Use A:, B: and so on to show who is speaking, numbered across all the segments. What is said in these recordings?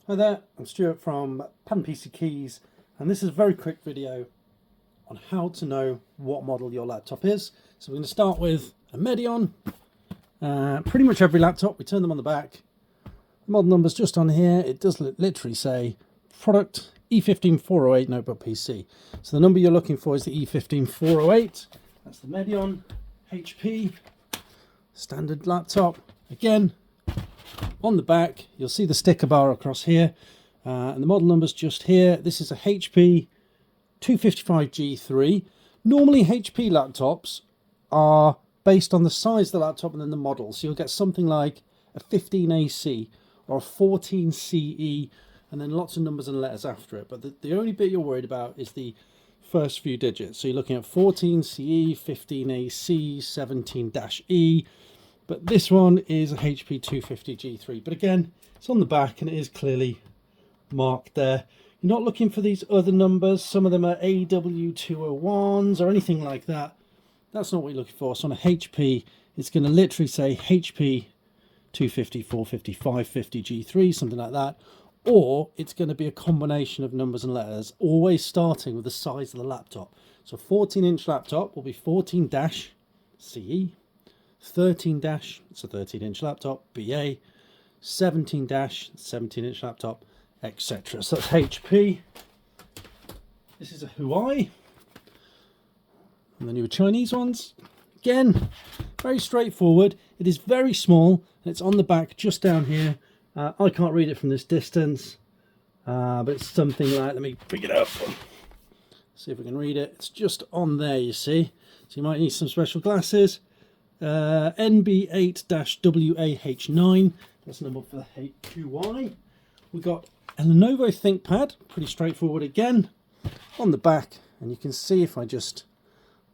A: Hi there, I'm Stuart from Pan PC Keys, and this is a very quick video on how to know what model your laptop is. So we're going to start with a Medion. Pretty much every laptop, we turn them on the back. The model number's just on here. It does literally say product E15408 notebook PC. So the number you're looking for is the E15408. That's the Medion HP standard laptop. Again, on the back, you'll see the sticker bar across here, and the model number's just here. This is a HP 255G3. Normally, HP laptops are based on the size of the laptop and then the model. So you'll get something like a 15AC or a 14CE, and then lots of numbers and letters after it. But the only bit you're worried about is the first few digits. So you're looking at 14CE, 15AC, 17-E. But this one is a HP 250G3. But again, it's on the back and it is clearly marked there. You're not looking for these other numbers. Some of them are AW201s or anything like that. That's not what you're looking for. So on a HP, it's going to literally say HP 250, 450, 550 G3, something like that. Or it's going to be a combination of numbers and letters, always starting with the size of the laptop. So a 14-inch laptop will be 14-CE. 13 dash, it's a 13-inch laptop, BA, 17 dash, 17-inch laptop, etc. So that's HP. This is a Huawei, and the newer Chinese ones. Again, very straightforward. It is very small, and it's on the back just down here. I can't read it from this distance, but it's something like, let me pick it up, see if we can read it. It's just on there, you see. So you might need some special glasses. NB8-WAH9, that's the number for the HQY. We've got a Lenovo ThinkPad, pretty straightforward again, on the back, and you can see if I just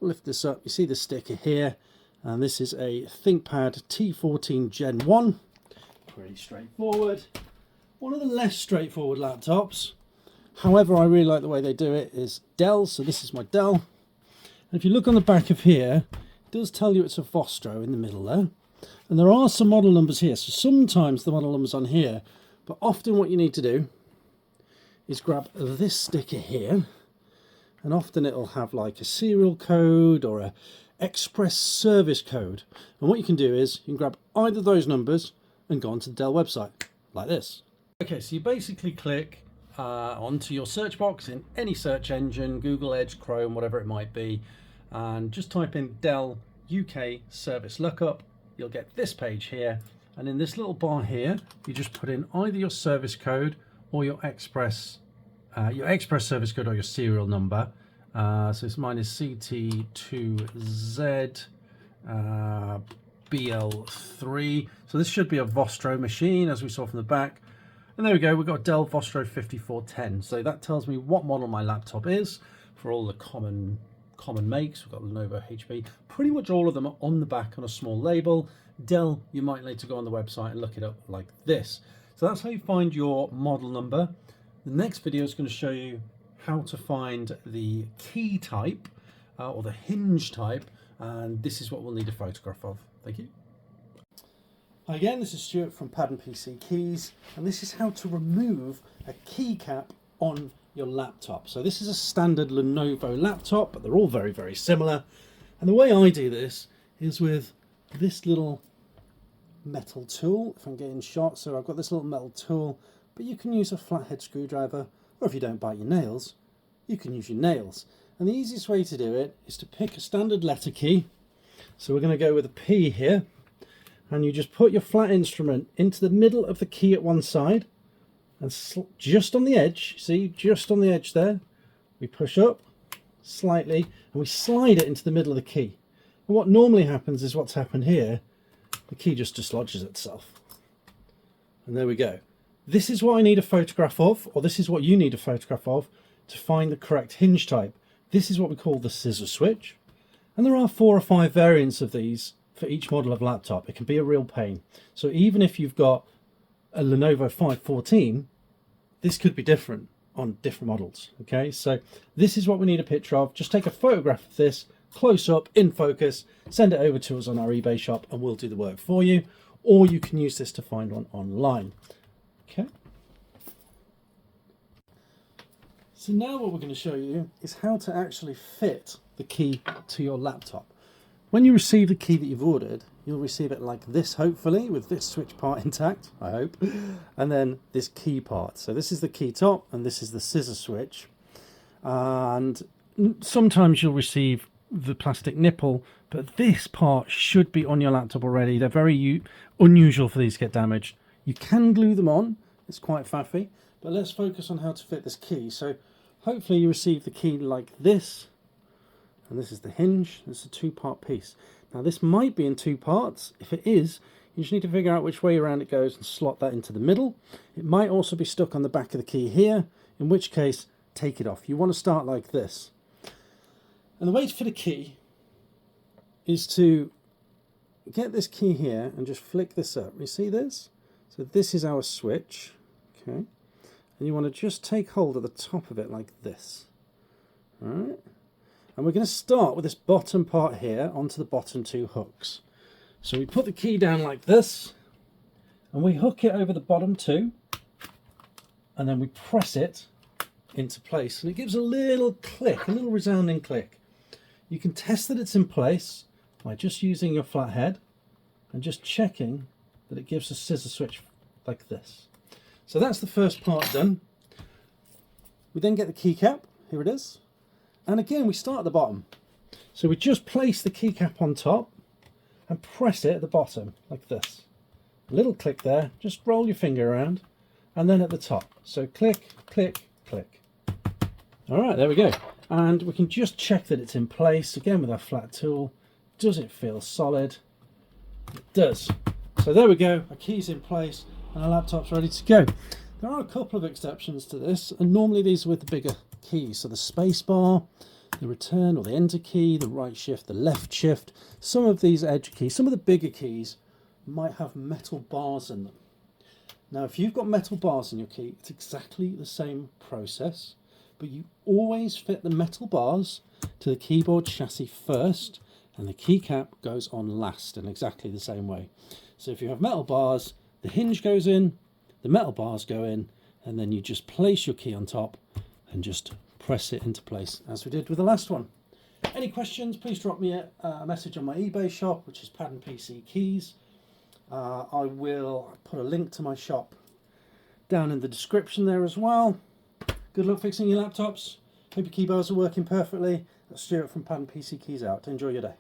A: lift this up, you see the sticker here, and this is a ThinkPad T14 Gen 1, pretty straightforward. One of the less straightforward laptops, however I really like the way they do it, is Dell. So this is my Dell, and if you look on the back of here, does tell you it's a Vostro in the middle there, and there are some model numbers here. So sometimes the model numbers on here, but often what you need to do is grab this sticker here, and often it'll have like a serial code or a express service code, and what you can do is you can grab either of those numbers and go onto the Dell website like this. Okay, so you basically click onto your search box in any search engine, Google, Edge, Chrome, whatever it might be, and just type in Dell UK service lookup. You'll get this page here, and in this little bar here you just put in either your service code or your express service code or your serial number. So mine is CT2Z BL3. So this should be a Vostro machine, as we saw from the back. And there we go, we've got Dell Vostro 5410. So that tells me what model my laptop is for all the common makes. We've got Lenovo, HP, pretty much all of them are on the back on a small label. Dell, you might need to go on the website and look it up like this. So that's how you find your model number. The next video is going to show you how to find the key type or the hinge type, and this is what we'll need a photograph of. Thank you. Hi again, this is Stuart from Pan PC Keys, and this is how to remove a keycap on your laptop. So this is a standard Lenovo laptop, but they're all very, very similar. And the way I do this is with this little metal tool, if I'm getting shot. So I've got this little metal tool, but you can use a flathead screwdriver, or if you don't bite your nails, you can use your nails. And the easiest way to do it is to pick a standard letter key. So we're going to go with a P here, and you just put your flat instrument into the middle of the key at one side, and just on the edge, see, just on the edge there, we push up slightly and we slide it into the middle of the key. And what normally happens is what's happened here, the key just dislodges itself. And there we go. This is what I need a photograph of, or this is what you need a photograph of to find the correct hinge type. This is what we call the scissor switch. And there are 4 or 5 variants of these for each model of laptop. It can be a real pain. So even if you've got a Lenovo 514, this could be different on different models. Okay, so this is what we need a picture of. Just take a photograph of this close up in focus, send it over to us on our eBay shop, and we'll do the work for you. Or you can use this to find one online. Okay, So now what we're going to show you is how to actually fit the key to your laptop. When you receive the key that you've ordered, you'll receive it like this, hopefully, with this switch part intact, I hope, and then this key part. So this is the key top and this is the scissor switch. And sometimes you'll receive the plastic nipple, but this part should be on your laptop already. They're very unusual for these to get damaged. You can glue them on, it's quite faffy, but let's focus on how to fit this key. So hopefully you receive the key like this, and this is the hinge. This is a two-part piece. Now this might be in two parts. If it is, you just need to figure out which way around it goes and slot that into the middle. It might also be stuck on the back of the key here, in which case take it off. You want to start like this. And the way to fit a key is to get this key here and just flick this up. You see this? So this is our switch, okay? And you want to just take hold of the top of it like this, all right? And we're going to start with this bottom part here onto the bottom two hooks. So we put the key down like this, and we hook it over the bottom two, and then we press it into place, and it gives a little click, a little resounding click. You can test that it's in place by just using your flathead and just checking that it gives a scissor switch like this. So that's the first part done. We then get the keycap, here it is, and again we start at the bottom. So we just place the keycap on top and press it at the bottom like this. A little click there, just roll your finger around, and then at the top. So click, click, click. All right, there we go. And we can just check that it's in place again with our flat tool. Does it feel solid? It does. So there we go, our key's in place and our laptop's ready to go. There are a couple of exceptions to this, and normally these are with the bigger keys. So the space bar, the return or the enter key, the right shift, the left shift. Some of these edge keys, some of the bigger keys might have metal bars in them. Now if you've got metal bars in your key, it's exactly the same process, but you always fit the metal bars to the keyboard chassis first, and the keycap goes on last in exactly the same way. So if you have metal bars, the hinge goes in, the metal bars go in, and then you just place your key on top and just press it into place as we did with the last one. Any questions, please drop me a message on my eBay shop, which is Pad and PC Keys. I will put a link to my shop down in the description there as well. Good luck fixing your laptops. Hope your keyboards are working perfectly. That's Stuart from Pad and PC Keys out. Enjoy your day.